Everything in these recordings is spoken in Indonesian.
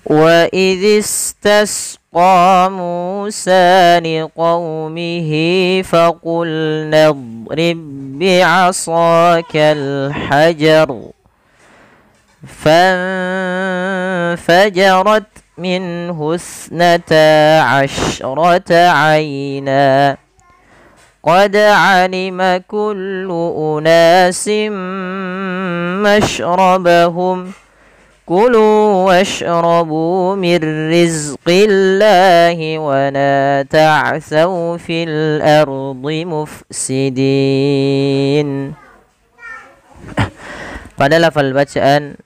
وإذ استسقى موسى لقومه فقلنا اضرب بعصاك الحجر فانفجرت منه 12 عينا قد علم كل أناس مشربهم كلوا واشربوا من رزق الله ولا تعثوا في الأرض مفسدين. Pada lafal bacaan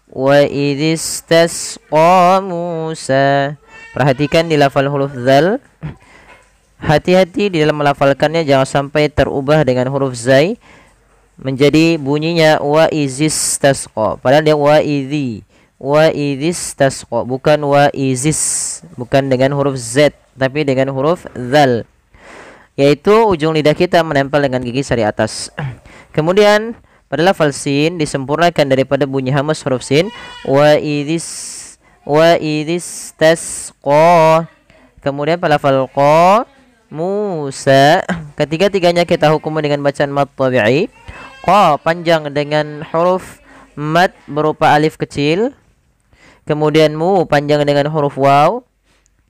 wa idistasqa Musa, perhatikan di lafal huruf zal. Hati-hati di dalam melafalkannya, jangan sampai terubah dengan huruf zai menjadi bunyinya wa izistasqa, padahal dia wa izistasqa, bukan wa izis, bukan dengan huruf z tapi dengan huruf zal, yaitu ujung lidah kita menempel dengan gigi sari atas. Kemudian pada lafal sin disempurnakan daripada bunyi hamas huruf sin, wa idistasqa. Kemudian pada lafal qa Musa, ketiga-tiganya kita hukumi dengan bacaan mad tabi'i. Qa panjang dengan huruf mad berupa alif kecil. Kemudian mu panjang dengan huruf waw.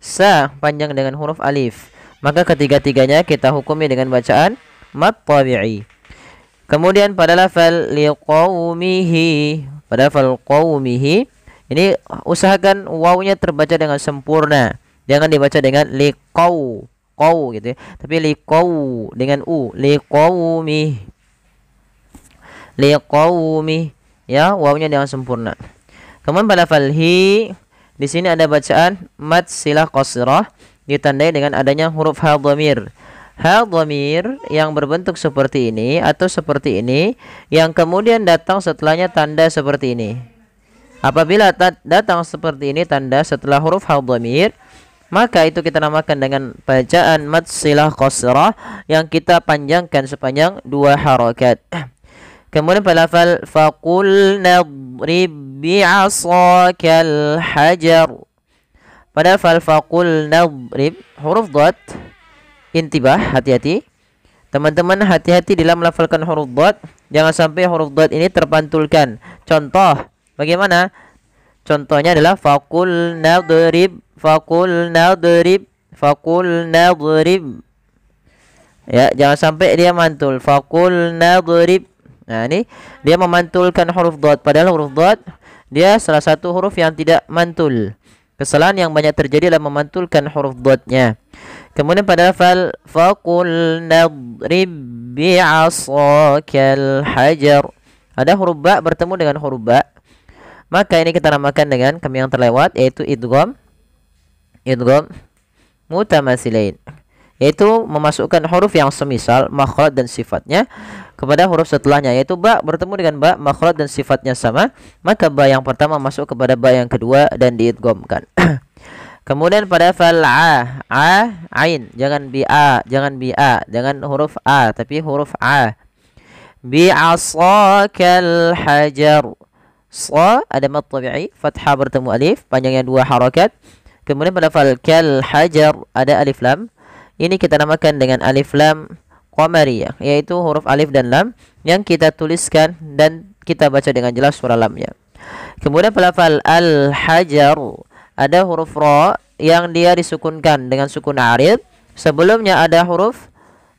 Sa panjang dengan huruf alif. Maka ketiga-tiganya kita hukumi dengan bacaan mad tabi'i. Kemudian pada lafal liqaumihi, pada lafal qaumihi ini usahakan wawnya terbaca dengan sempurna. Jangan dibaca dengan liqau, qau gitu ya. Tapi liqau dengan u, liqaumi. Liqaumi, ya, wawnya dengan sempurna. Kemudian pada lafal hi, di sini ada bacaan mad silah qasrah ditandai dengan adanya huruf ha dhamir. Ha dhamir yang berbentuk seperti ini atau seperti ini, yang kemudian datang setelahnya tanda seperti ini. Apabila datang seperti ini tanda setelah huruf ha dhamir, maka itu kita namakan dengan bacaan mad silah qasrah yang kita panjangkan sepanjang 2 harakat. Kemudian pada lafal faqul nadrib bi'asakal hajar. Pada lafal faqul nadrib huruf dhat intibah, hati-hati. Teman-teman hati-hati dalam melafalkan huruf dhat, jangan sampai huruf dhat ini terpantulkan. Contoh, bagaimana? Contohnya adalah faqul nadrib, faqul nadrib, faqul nadrib. Ya, jangan sampai dia mantul. Faqul nadrib. Nah, ini dia memantulkan huruf dhat, padahal huruf dhat dia salah satu huruf yang tidak mantul. Kesalahan yang banyak terjadi adalah memantulkan huruf dhatnya. Kemudian pada lafal faqul nadrib bi'asakal hajar, ada huruf ba bertemu dengan huruf ba. Maka ini kita namakan dengan kami yang terlewat, yaitu idgham mutamathilain, yaitu memasukkan huruf yang semisal makhraj dan sifatnya kepada huruf setelahnya, yaitu ba bertemu dengan ba, makhraj dan sifatnya sama, maka ba yang pertama masuk kepada ba yang kedua dan diidghamkan. Kemudian pada fal ain, jangan bi a, jangan huruf a tapi huruf a. Bi asakal hajar. Sa ada mad tabi'i, fathah bertemu alif, panjangnya 2 harakat. Kemudian pada fal kal hajar ada alif lam. Ini kita namakan dengan alif lam qamariyah, yaitu huruf alif dan lam yang kita tuliskan dan kita baca dengan jelas suara lamnya. Kemudian pada lafal al-hajar ada huruf ra yang dia disukunkan dengan sukun arid. Sebelumnya ada huruf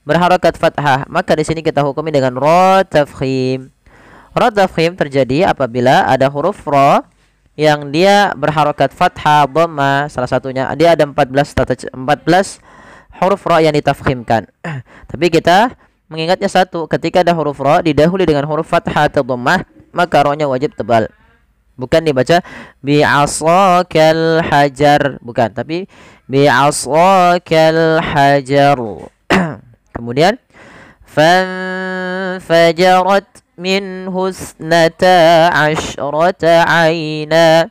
berharakat fathah, maka di sini kita hukumi dengan ra tafkhim. Ra tafkhim terjadi apabila ada huruf ra yang dia berharakat fathah, dhamma, salah satunya. Dia ada 14 huruf ra yang ditafkhimkan. Tapi kita mengingatnya satu, ketika ada huruf ra didahului dengan huruf fathah atau dhammah, maka ra-nya wajib tebal. Bukan dibaca bi'asakal hajar, bukan, tapi bi'asakal hajar. Kemudian fanfajarat minhu 12 aina.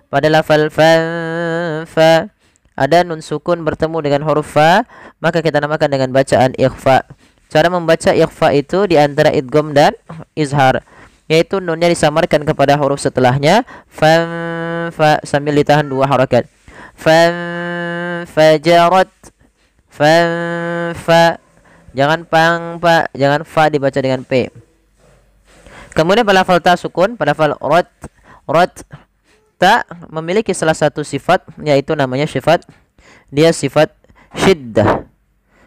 Pada lafal fa ada nun sukun bertemu dengan huruf fa, maka kita namakan dengan bacaan ikhfa. Cara membaca ikhfa itu di antara idgham dan izhar. yaitu nunnya disamarkan kepada huruf setelahnya fa sambil ditahan 2 harakat. Fajarat fa jangan jangan fa dibaca dengan p. Kemudian pada lafal ta sukun, pada lafal rot ta memiliki salah satu sifat, yaitu namanya sifat syiddah.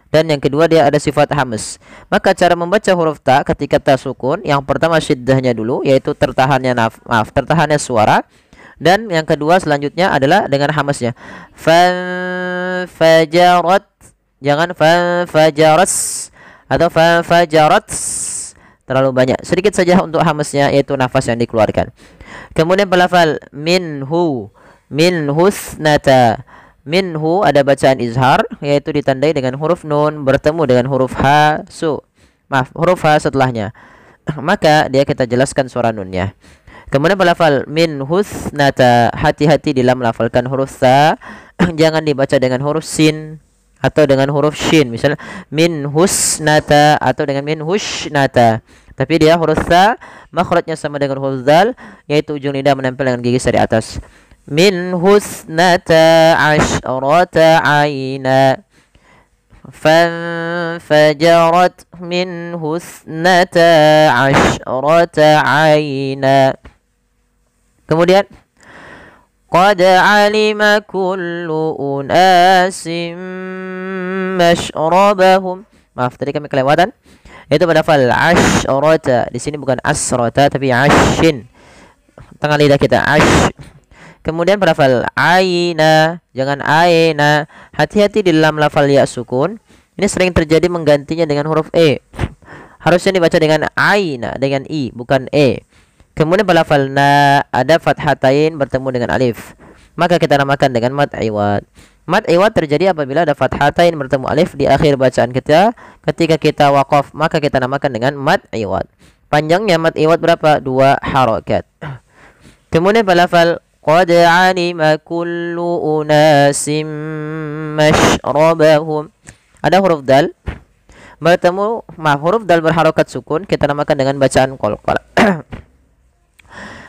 Dan yang kedua dia ada sifat hamas. Maka cara membaca huruf ta ketika ta sukun, yang pertama syiddahnya dulu, yaitu tertahannya suara. Dan yang kedua selanjutnya adalah dengan hamasnya. Fajarat, jangan fajaras atau fajarat, terlalu banyak. Sedikit saja untuk hamasnya, yaitu nafas yang dikeluarkan. Kemudian pelafal minhusnata. Minhu ada bacaan izhar, yaitu ditandai dengan huruf nun bertemu dengan huruf huruf ha setelahnya. Maka dia kita jelaskan suara nunnya. Kemudian pelafal minhusnata, hati-hati dalam melafalkan huruf sa. Jangan dibaca dengan huruf sin atau dengan huruf shin, misalnya minhusnata atau dengan minhusnata. Tapi dia huruf sa makhrajnya sama dengan huruf zal, yaitu ujung lidah menempel dengan gigi dari atas. Min husnata asyrata aina, fanfajarat min husnata asyrata aina. Kemudian qad alima kullu unasim mashrabahum. Maaf, tadi kami kelewatan. Itu pada fal asyrata. Di sini bukan asrata tapi ashin. Tengah lidah kita ash. Kemudian pada lafal aina, jangan aina. Hati-hati di dalam lafal ya sukun. Ini sering terjadi menggantinya dengan huruf e. Harusnya dibaca dengan aina, dengan i, bukan e. Kemudian pada lafal na ada fathatain bertemu dengan alif. Maka kita namakan dengan mad iwad. Mad iwad terjadi apabila ada fathatain bertemu alif di akhir bacaan kita. Ketika kita waqaf, maka kita namakan dengan mad iwad. Panjangnya mad iwad berapa? 2 harakat. Kemudian pada lafal qad alima kullu unasim mashrabahum. Ada huruf dal bertemu huruf dal berharokat sukun, kita namakan dengan bacaan qalqalah.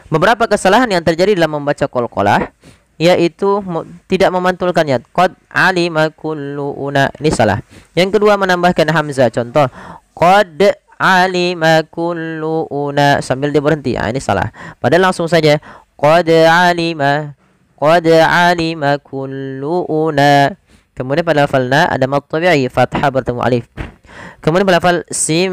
Beberapa kesalahan yang terjadi dalam membaca qalqalah, yaitu tidak memantulkannya. Qad alima kullu una, ini salah. Yang kedua menambahkan hamzah. Contoh qad alima kullu una sambil dia berhenti. Ini salah. Padahal langsung saja qad alima kullu una. Kemudian pada lafal na ada mad tabi'i, fathah bertemu alif. Kemudian pada lafal sim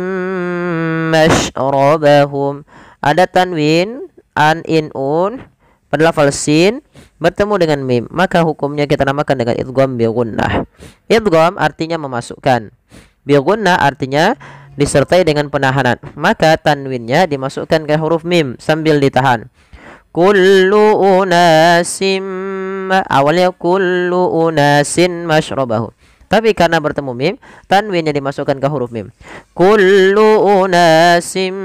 mashrabahum ada tanwin an in un pada lafal sin bertemu dengan mim, maka hukumnya kita namakan dengan idgham bi gunnah. Idgham artinya memasukkan, bi gunnah artinya disertai dengan penahanan, maka tanwinnya dimasukkan ke huruf mim sambil ditahan. Kullu unasim, awalnya kullu unasin mashrabahum, tapi karena bertemu mim, tanwinnya dimasukkan ke huruf mim. Kullu unasim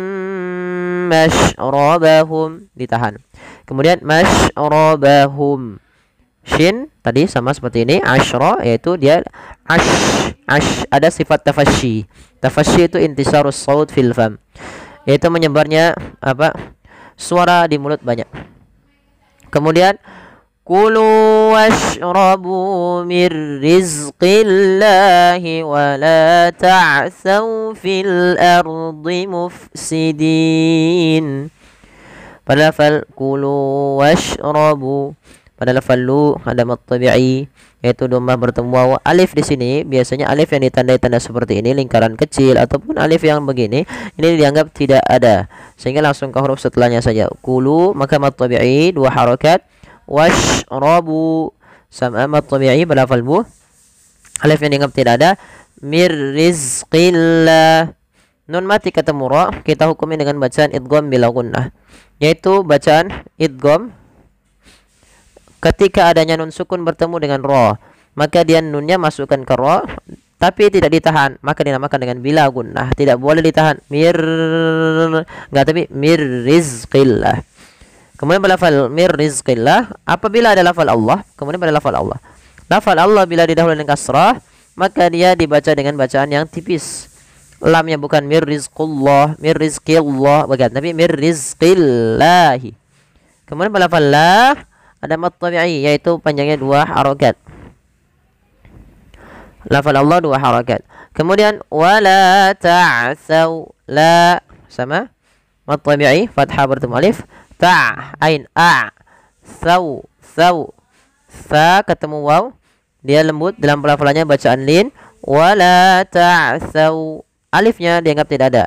mashrabahum, ditahan. Kemudian mashrabahum, shin tadi sama seperti ini, ashra yaitu dia ash ada sifat tafasyi. Tafasyi itu intisarus saut fil fam, yaitu menyebarnya suara di mulut banyak. Kemudian kulu washrabu mir rizqillahi wa la ta'thaw fil ardi mufsidin. Pada lafal kulu washrabu, pada lafal lu ada mad tabi'i, yaitu dhammah bertemu waw. Alif di sini biasanya alif yang ditandai tanda seperti ini, lingkaran kecil, ataupun alif yang begini, ini dianggap tidak ada, sehingga langsung ke huruf setelahnya saja. Kulu maka mad tabi'i 2 harakat, washrabu sama mad tabi'i pada lafal bu, alif yang dianggap tidak ada. Mir rizqillah, nun mati ketemu ra, kita hukumi dengan bacaan idgham bila gunnah, yaitu bacaan idgham ketika adanya nun sukun bertemu dengan ra, maka dia nunnya masukkan ke ra tapi tidak ditahan, maka dinamakan dengan bila gunnah. Tidak boleh ditahan tapi mir rizqillah. Kemudian pada lafal mir rizqillah apabila ada lafal Allah, kemudian pada lafal Allah, lafal Allah bila didahului dengan kasrah, maka dia dibaca dengan bacaan yang tipis. Lamnya bukan mir rizqullah, mir rizqillah, bukan, tapi mir rizqillahi. Kemudian pada lafal la ada mad tabi'i, yaitu panjangnya 2 harokat. Lafal Allah 2 harokat. Kemudian wala ta'tsaw, la sama mad tabi'i, fathah bertemu alif, ta ain a, saw saw, sa ketemu waw, dia lembut dalam pelafalannya bacaan lin. Wala ta'tsaw, alifnya dianggap tidak ada.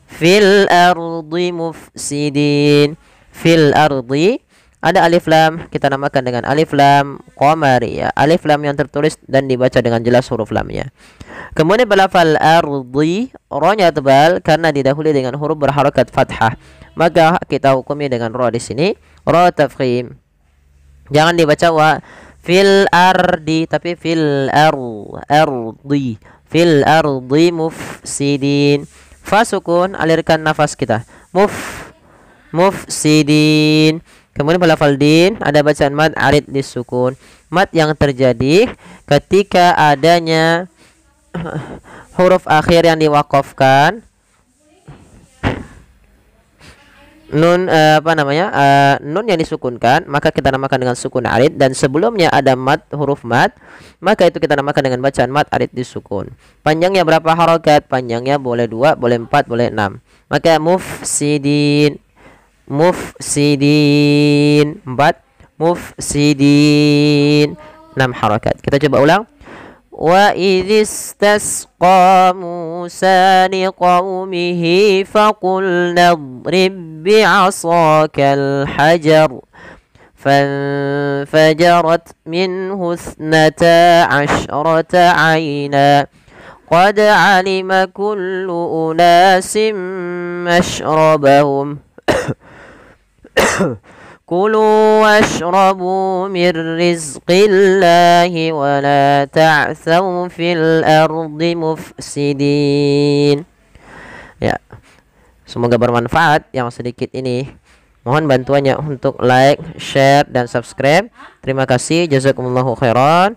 Fil ardi mufsidin, fil ardi ada alif lam, kita namakan dengan alif lam qamari, ya, alif lam yang tertulis dan dibaca dengan jelas huruf lamnya. Kemudian balafal ardi, ro-nya tebal karena didahului dengan huruf berharakat fathah, maka kita hukumi dengan ro di sini ro tafkhim. Jangan dibaca wa fil ardi, tapi fil ardi, fil ardi mufsidin. Fa sukun, alirkan nafas kita, mufsidin. Kemudian pada lafal din ada bacaan mad arid disukun, mad yang terjadi ketika adanya huruf akhir yang diwakafkan, nun nun yang disukunkan, maka kita namakan dengan sukun arid, dan sebelumnya ada mad, huruf mad, maka itu kita namakan dengan bacaan mad arid disukun. Panjangnya berapa harokat? Panjangnya boleh 2, boleh 4, boleh 6. Maka mufsidin, mufsidin 4, mufsidin 6 harokat. Kita coba ulang. Wa idhistasqa Musa liqaumihi faqulna idrib bi'asakal hajar fanfajarat minhu 12 'ayna qad 'alima kullu unasin mashrabahum kulu washrabu min rizqillahi wa la ta'thaw fil ardi mufsidin. Ya, semoga bermanfaat yang sedikit ini. Mohon bantuannya untuk like, share, dan subscribe. Terima kasih, jazakumullahu khairan.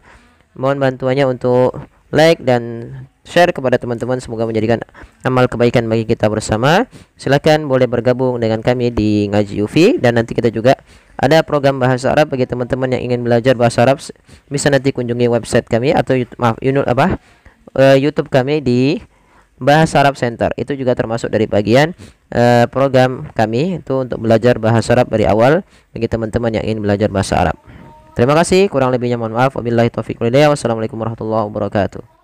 Mohon bantuannya untuk like dan share kepada teman-teman, semoga menjadikan amal kebaikan bagi kita bersama. Silakan boleh bergabung dengan kami di Ngaji UFI, dan nanti kita juga ada program bahasa Arab bagi teman-teman yang ingin belajar bahasa Arab. Bisa nanti kunjungi website kami atau YouTube kami di Bahasa Arab Center. Itu juga termasuk dari bagian program kami itu untuk belajar bahasa Arab dari awal bagi teman-teman yang ingin belajar bahasa Arab. Terima kasih, kurang lebihnya mohon maaf. Wabillahi taufiq wal hidayah. Wassalamualaikum warahmatullahi wabarakatuh.